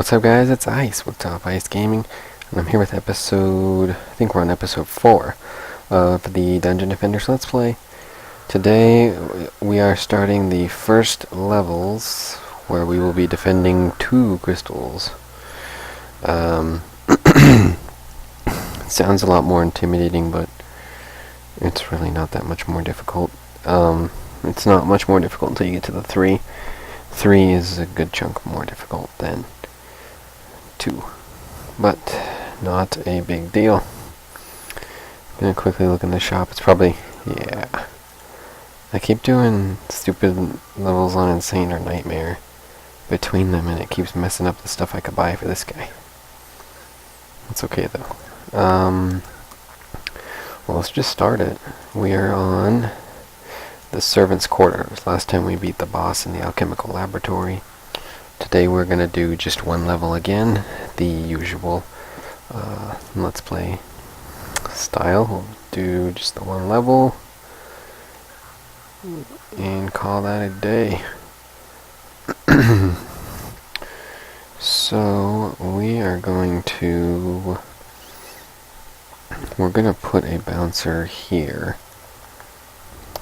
What's up, guys? It's Ice with Top Ice Gaming, and I'm here with I think we're on episode 4 of the Dungeon Defenders Let's Play. Today, we are starting the first levels, where we will be defending 2 crystals. It sounds a lot more intimidating, but it's really not that much more difficult. It's not much more difficult until you get to the 3. 3 is a good chunk more difficult than 2, but not a big deal. I'm gonna quickly look in the shop. It's probably, yeah. I keep doing stupid levels on Insane or Nightmare between them, and it keeps messing up the stuff I could buy for this guy. It's okay though. Well, let's just start it. We are on the Servants' Quarters. Last time we beat the boss in the Alchemical Laboratory. Today we're going to do just one level again, the usual Let's Play style. We'll do just the one level and call that a day. So we're going to put a bouncer here,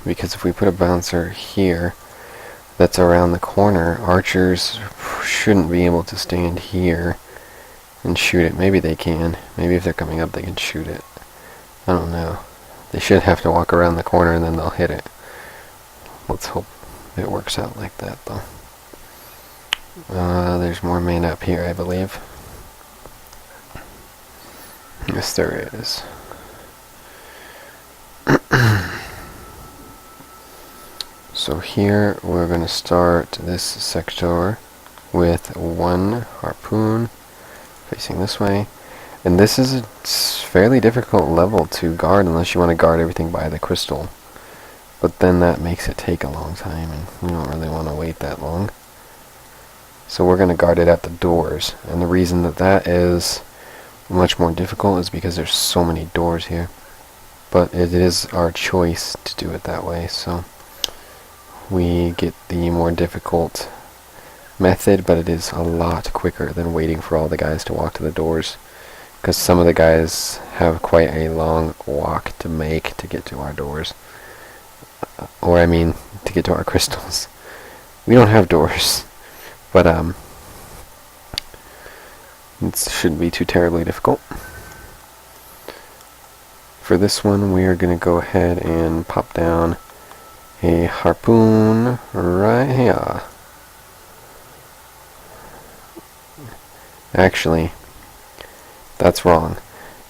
because if we put a bouncer here that's around the corner, archers shouldn't be able to stand here and shoot it. Maybe they can. Maybe if they're coming up they can shoot it. I don't know. They should have to walk around the corner and then they'll hit it. Let's hope it works out like that though. There's more mana up here, I believe. Yes, there is. So here we're going to start this sector with 1 harpoon facing this way. And this is a fairly difficult level to guard unless you want to guard everything by the crystal. But then that makes it take a long time, and we don't really want to wait that long. So we're going to guard it at the doors. And the reason that that is much more difficult is because there's so many doors here. But it is our choice to do it that way, so we get the more difficult method, but it is a lot quicker than waiting for all the guys to walk to the doors, because some of the guys have quite a long walk to make to get to our doors. Or I mean, to get to our crystals. We don't have doors, but it shouldn't be too terribly difficult. For this one, we are going to go ahead and pop down a harpoon right here. Actually, that's wrong.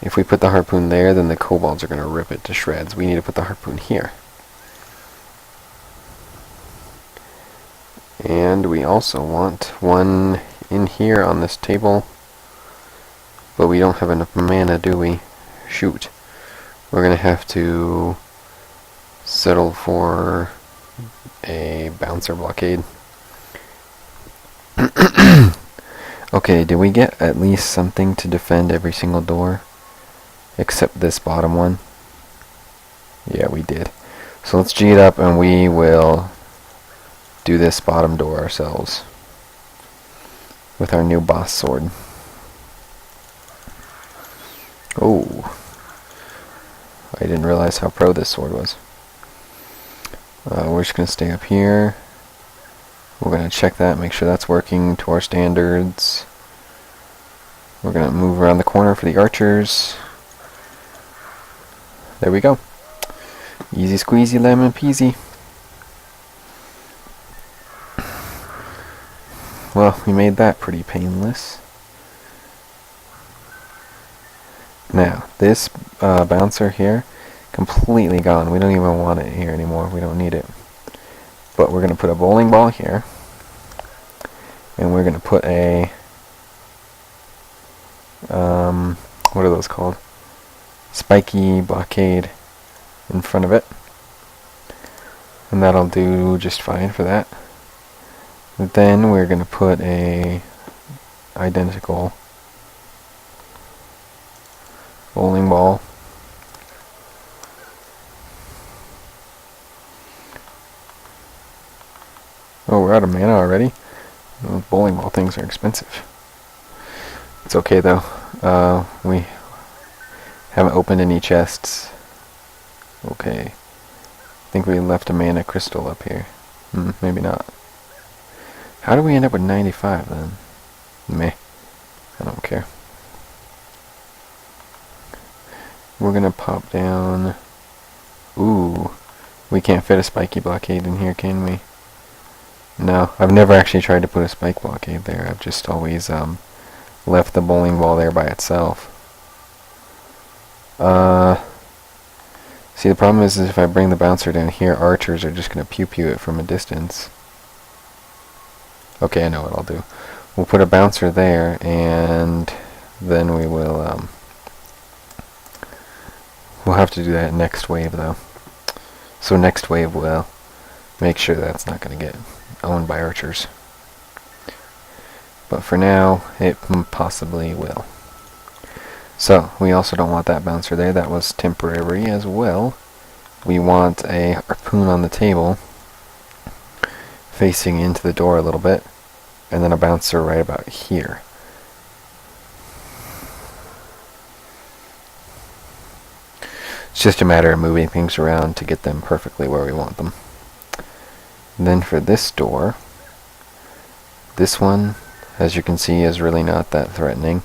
If we put the harpoon there, then the kobolds are going to rip it to shreds. We need to put the harpoon here. And we also want one in here on this table. But we don't have enough mana, do we? Shoot. We're going to have to settle for a bouncer blockade. Okay, did we get at least something to defend every single door? Except this bottom one? Yeah, we did. So let's G it up and we will do this bottom door ourselves with our new boss sword. Oh, I didn't realize how pro this sword was. We're just going to stay up here. We're going to check that, make sure that's working to our standards. We're going to move around the corner for the archers. There we go. Easy squeezy lemon peasy. Well, we made that pretty painless. Now, this bouncer here, completely gone. We don't even want it here anymore. We don't need it. But we're going to put a bowling ball here. And we're going to put a... what are those called? Spiky blockade in front of it. And that'll do just fine for that. Then we're going to put a identical bowling ball Oh, we're out of mana already? Those bowling ball things are expensive. It's okay though. We haven't opened any chests. Okay. I think we left a mana crystal up here. Maybe not. How do we end up with 95 then? Meh. I don't care. We're gonna pop down. Ooh. We can't fit a spiky blockade in here, can we? No. I've never actually tried to put a spike blockade there. I've just always left the bowling ball there by itself. See, the problem is if I bring the bouncer down here, archers are just gonna pew-pew it from a distance. Okay, I know what I'll do. We'll put a bouncer there, and then we will, we'll have to do that next wave, though. So next wave we'll make sure that's not going to get owned by archers. But for now, it possibly will. So, we also don't want that bouncer there. That was temporary as well. We want a harpoon on the table, facing into the door a little bit, and then a bouncer right about here. It's just a matter of moving things around to get them perfectly where we want them. And then for this door, this one, as you can see, is really not that threatening.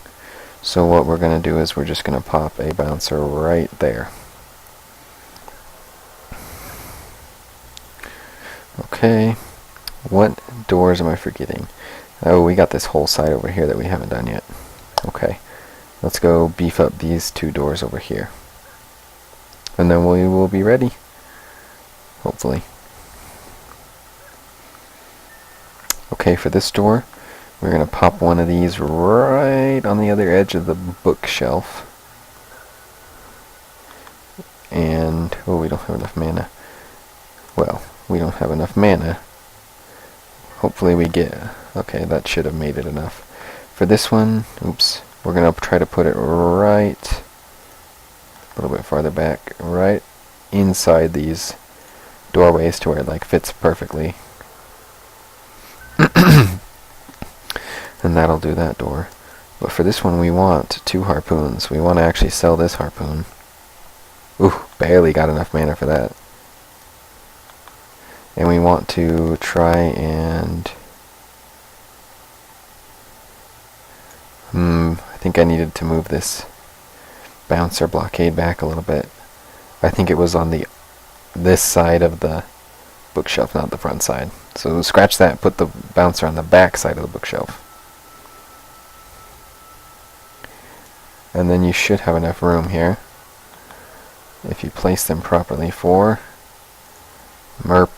So what we're going to do is we're just going to pop a bouncer right there. Okay, what doors am I forgetting? Oh, we got this whole side over here that we haven't done yet. Okay, let's go beef up these two doors over here. And then we will be ready. Hopefully. Okay, for this door, we're going to pop one of these right on the other edge of the bookshelf. And, oh, we don't have enough mana. Well, we don't have enough mana. Hopefully we get, okay, that should have made it enough. For this one, oops, we're going to try to put it right, a little bit farther back, right inside these doorways to where it like fits perfectly. And that'll do that door. But for this one we want 2 harpoons. We want to actually sell this harpoon. Ooh, barely got enough mana for that. And we want to try and I think I needed to move this bouncer blockade back a little bit. I think it was on this side of the bookshelf, not the front side. So scratch that, put the bouncer on the back side of the bookshelf. And then you should have enough room here if you place them properly for Merp.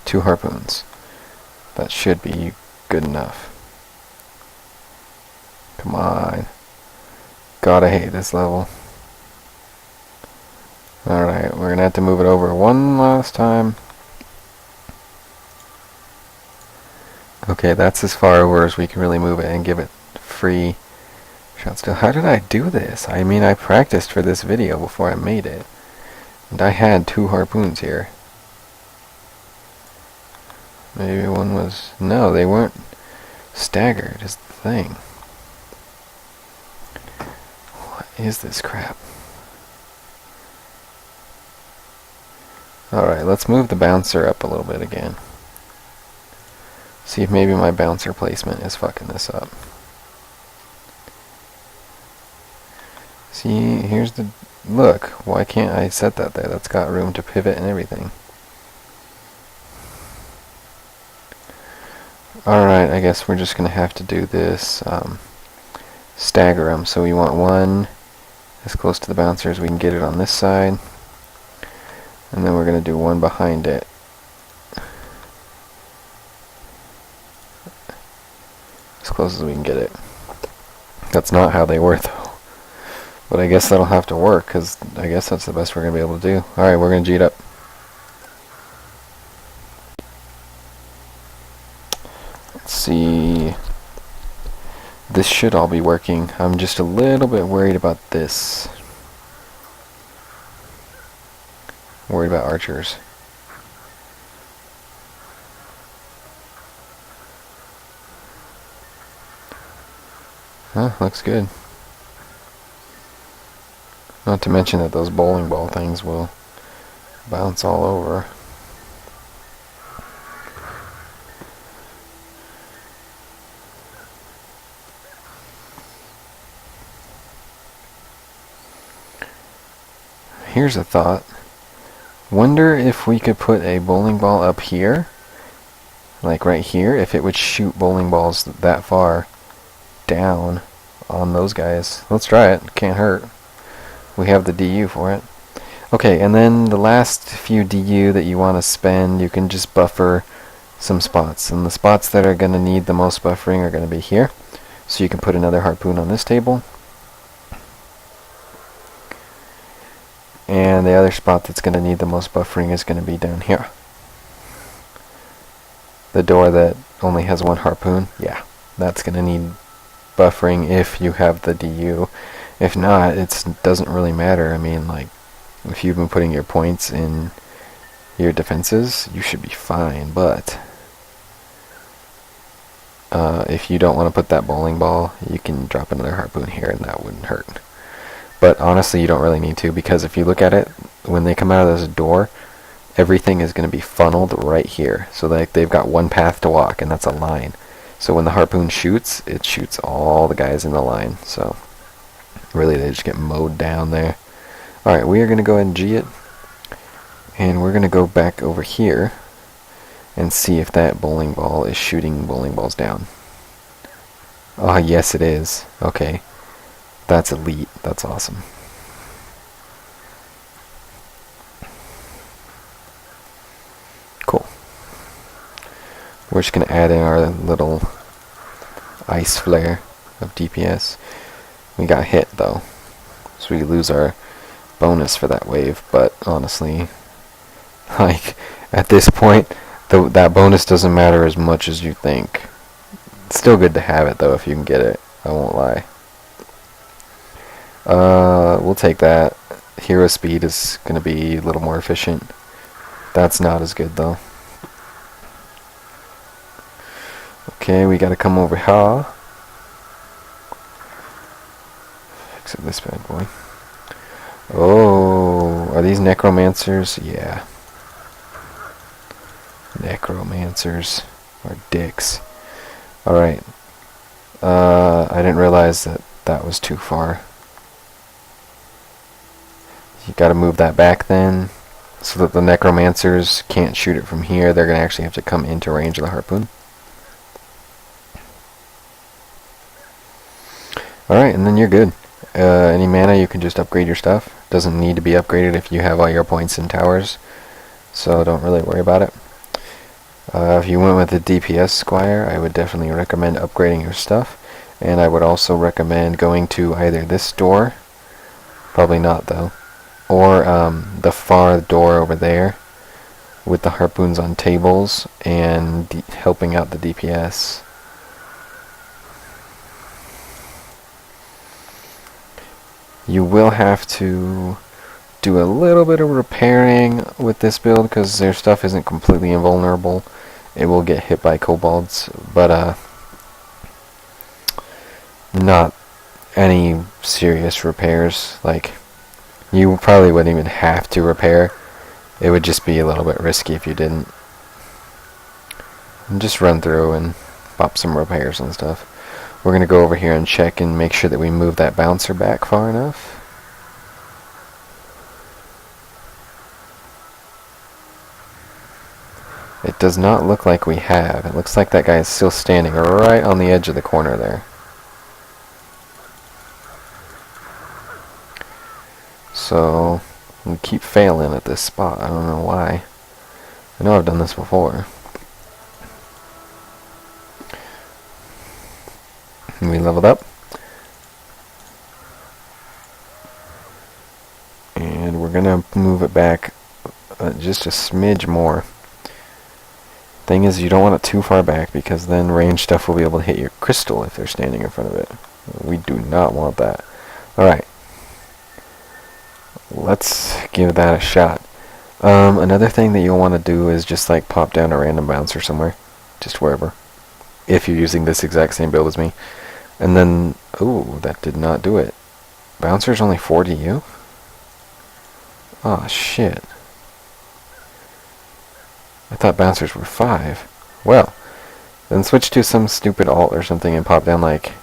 Two harpoons. That should be good enough. Come on. God, I hate this level. Alright, we're gonna have to move it over one last time. Okay, that's as far over as we can really move it and give it free shot still. How did I do this? I mean, I practiced for this video before I made it. And I had 2 harpoons here. Maybe one was... No, they weren't staggered, is the thing. What is this crap? Alright, let's move the bouncer up a little bit again. See if maybe my bouncer placement is fucking this up. See, here's the... Look, why can't I set that there? That's got room to pivot and everything. Alright, I guess we're just going to have to do this, stagger them. So we want one as close to the bouncer as we can get it on this side. And then we're going to do one behind it. As close as we can get it. That's not how they were, though. But I guess that'll have to work, because I guess that's the best we're going to be able to do. Alright, we're going to G it up. Let's see. This should all be working. I'm just a little bit worried about this. Worried about archers. Huh, looks good. Not to mention that those bowling ball things will bounce all over. Here's a thought. Wonder if we could put a bowling ball up here, like right here, if it would shoot bowling balls that far down on those guys. Let's try it. Can't hurt. We have the DU for it. Okay, and then the last few DU that you want to spend, you can just buffer some spots. And the spots that are going to need the most buffering are going to be here. So you can put another harpoon on this table. And the other spot that's going to need the most buffering is going to be down here. The door that only has one harpoon, yeah, that's going to need buffering if you have the DU. If not, it doesn't really matter. I mean, like, if you've been putting your points in your defenses, you should be fine, but if you don't want to put that bowling ball, you can drop another harpoon here and that wouldn't hurt. But honestly, you don't really need to, because if you look at it, when they come out of this door, everything is going to be funneled right here. So they've got one path to walk, and that's a line. So when the harpoon shoots, it shoots all the guys in the line. So really, they just get mowed down there. Alright, we are going to go ahead and G it. And we're going to go back over here and see if that bowling ball is shooting bowling balls down. Oh, yes it is. Okay. That's elite. That's awesome. Cool. We're just going to add in our little ice flare of DPS. We got hit though, so we lose our bonus for that wave, but honestly, like, at this point, that bonus doesn't matter as much as you think. It's still good to have it though if you can get it, I won't lie. We'll take that. Hero speed is going to be a little more efficient. That's not as good though. Okay, we gotta come over here. Fix up this bad boy. Oh, are these necromancers? Yeah. Necromancers are dicks. Alright. I didn't realize that was too far. You gotta move that back then, so that the necromancers can't shoot it from here. They're gonna actually have to come into range of the harpoon. Alright, and then you're good. Any mana, you can just upgrade your stuff. Doesn't need to be upgraded if you have all your points in towers, so don't really worry about it. If you went with the DPS Squire, I would definitely recommend upgrading your stuff, and I would also recommend going to either this door, probably not though, or the far door over there with the harpoons on tables and helping out the DPS. You will have to do a little bit of repairing with this build because their stuff isn't completely invulnerable. It will get hit by kobolds, but not any serious repairs. Like, you probably wouldn't even have to repair. It would just be a little bit risky if you didn't. And just run through and pop some repairs and stuff. We're going to go over here and check and make sure that we move that bouncer back far enough. It does not look like we have. It looks like that guy is still standing right on the edge of the corner there. So, we keep failing at this spot. I don't know why. I know I've done this before. And we leveled up. And we're going to move it back just a smidge more. Thing is, you don't want it too far back because then range stuff will be able to hit your crystal if they're standing in front of it. We do not want that. Alright. Let's give that a shot. Another thing that you'll want to do is just like pop down a random bouncer somewhere. Just wherever. If you're using this exact same build as me. And then, ooh, that did not do it. Bouncer's only 4 to you? Oh, shit. I thought bouncers were 5. Well, then switch to some stupid alt or something and pop down like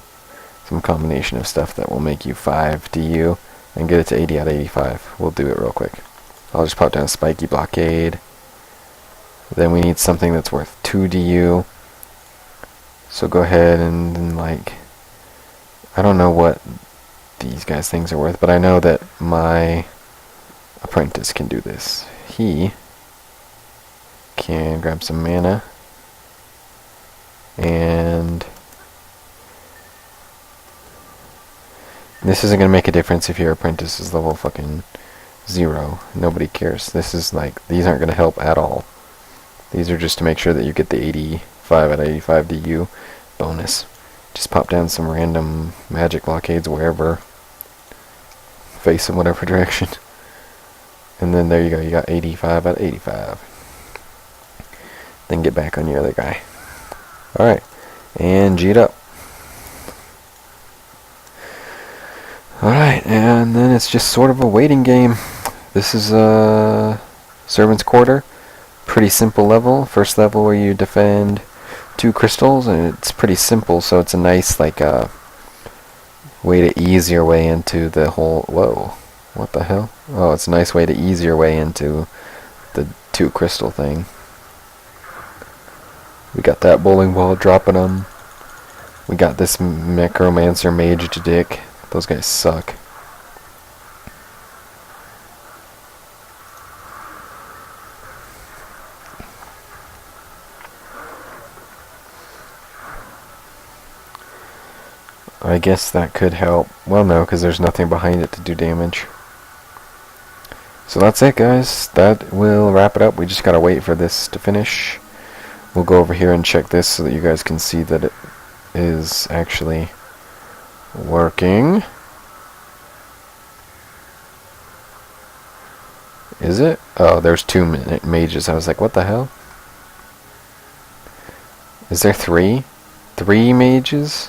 some combination of stuff that will make you 5 DU and get it to 80 out of 85. We'll do it real quick. I'll just pop down Spiky Blockade. Then we need something that's worth 2 DU. So go ahead and like, I don't know what these guys' things are worth, but I know that my apprentice can do this. He can grab some mana and this isn't going to make a difference if your apprentice is level fucking 0. Nobody cares. This is like, these aren't going to help at all. These are just to make sure that you get the 85 out of 85 DU bonus. Just pop down some random magic blockades wherever. Face in whatever direction. And then there you go, you got 85 out of 85. Then get back on your other guy. Alright, and G'd up. Alright, and then it's just sort of a waiting game. This is Servant's Quarter. Pretty simple level. First level where you defend 2 crystals, and it's pretty simple, so it's a nice like way to ease your way into the whole... Whoa, what the hell? Oh, it's a nice way to ease your way into the 2 crystal thing. We got that bowling ball dropping them. We got this Necromancer Mage Dick. Those guys suck. I guess that could help. Well, no, because there's nothing behind it to do damage. So that's it, guys. That will wrap it up. We just gotta wait for this to finish. We'll go over here and check this so that you guys can see that it is actually working. Is it? Oh, there's 2 mages. I was like, what the hell? Is there 3? 3 mages?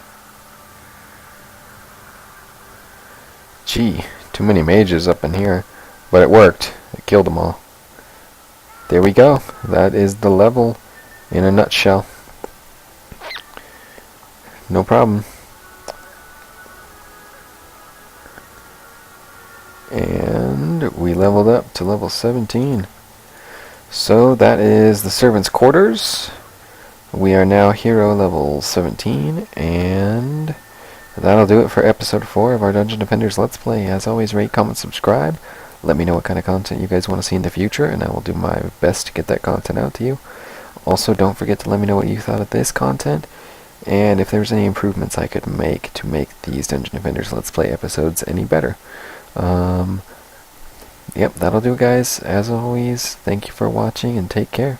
Gee, too many mages up in here. But it worked. It killed them all. There we go. That is the level in a nutshell. No problem. And we leveled up to level 17. So that is the Servant's Quarters. We are now hero level 17, and that'll do it for episode 4 of our Dungeon Defenders Let's Play. As always, rate, comment, subscribe. Let me know what kind of content you guys want to see in the future, and I will do my best to get that content out to you. Also, don't forget to let me know what you thought of this content, and if there's any improvements I could make to make these Dungeon Defenders Let's Play episodes any better. Yep, that'll do it, guys. As always, thank you for watching, and take care.